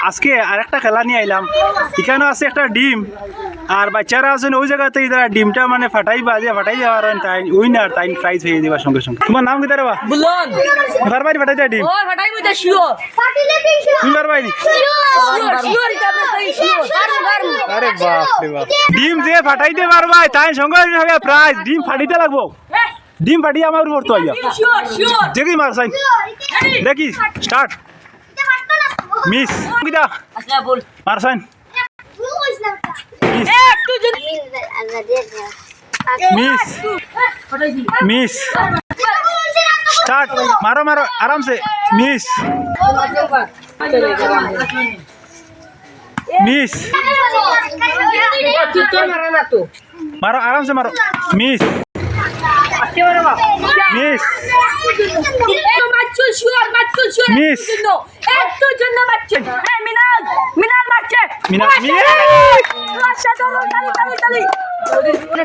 আজকে আরেকটা খেলা নিয়ে আইলাম। এখানে আছে একটা ডিম আর বাচ্চারা আছেন ওই জায়গাতে তারা ডিমটা মানে ফাটাই দেওয়ার তাই উইনার তাই প্রাইজ হয়ে যাবার সঙ্গে সঙ্গে। তোমার নাম কি তারা? বুলন বারবার ফাটাই দেয় ডিম। ও ফাটাই মইতা শিওর তুমি পারবাইনি? শিওর এটা আপনি শিওর আরে বাপ রে বাপ, ডিম যে ফাটাইতে পারবাই তাই সঙ্গে সঙ্গে প্রাইজ। ডিম ফাটিতে লাগবো, ডিম ফাটিয়ে আমার উপর তো আইয়া শিওর দেখি মার সাইন দেখি স্টার্ট মিস কিটা আচ্ছা বল মার সাইন একটু যদি মিস ফাটাইছি মিস স্টার্ট মারো মারো आराम से मिस मिस তুই মারা না তো मारो आराम से मारो मिस আজকে মারা বাপ मिस তো মারছো শিওর Miss. একটু জন্য মারছো এই মিনাল মারছে মিনাল আচ্ছা চলো তালি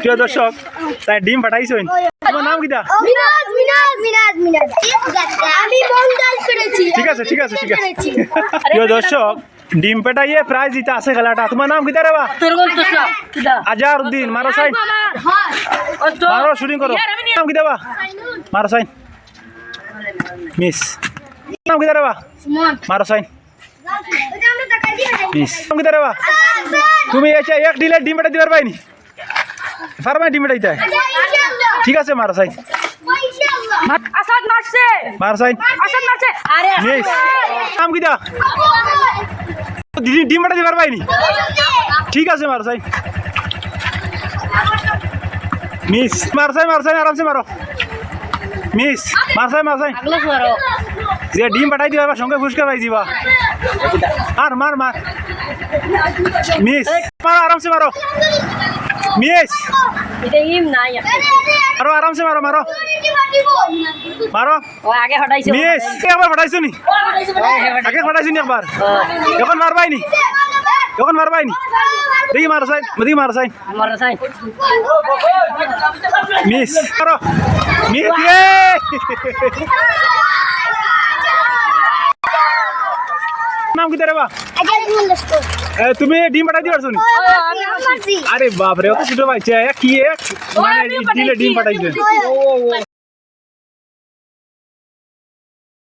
প্রিয় দর্শক তাই ডিম ফাটাইছেন তোমার নাম কিটা? মিনাজ আমি বন্দাল করেছি। ঠিক আছে প্রিয় দর্শক ডিম পেটাইয়ে প্রাইজ দিতে আছে খেলাটা। তোমার নাম কিটা রে বা? তোর কোন তো কিদা আজহারউদ্দিন মারো সাইন হ্যাঁ তো মারো শুটিং করো। নাম কিটা বা? মারো সাইন মিস নাম কিটা রে বা? মারো সাইন মিস নাম কিটা রে বা? তুমি এসে এক ডিলে ডিম পেটাই দিবার পাইনি পারবাই ডিম পেটাইতে? ঠিক আছে মারো সাইন আসাদ মারছে মারো সাইন আসাদ মারছে আরে মিস নাম কিটা? ডিম পেটাই দিবার পাইনি? ঠিক আছে মারো সাইন মিস মার সাইন आराम से मारो मिस मार साइं আগলা মারো যে ডিম পাঠাই দিবা সঙ্গে পুরস্কার পাই দিবা। মার মিস মারো आराम से मारो मिस এটা ইম নাই मारो आराम से मारो ও আগে হটাইছে মিস একবার ফাটাইছো নি? আগে ফাটাইছো নি একবার? এখন মারবাইনি দেখি মারো সাইন মারা সাই মিস মারো মিস নাম কি রে বা? তুমি ডিম পাঠাই দিবার শুনি? আরে বাপ রে, অত ছোট বাচ্চা কি মানে ডিম পাঠাইছে।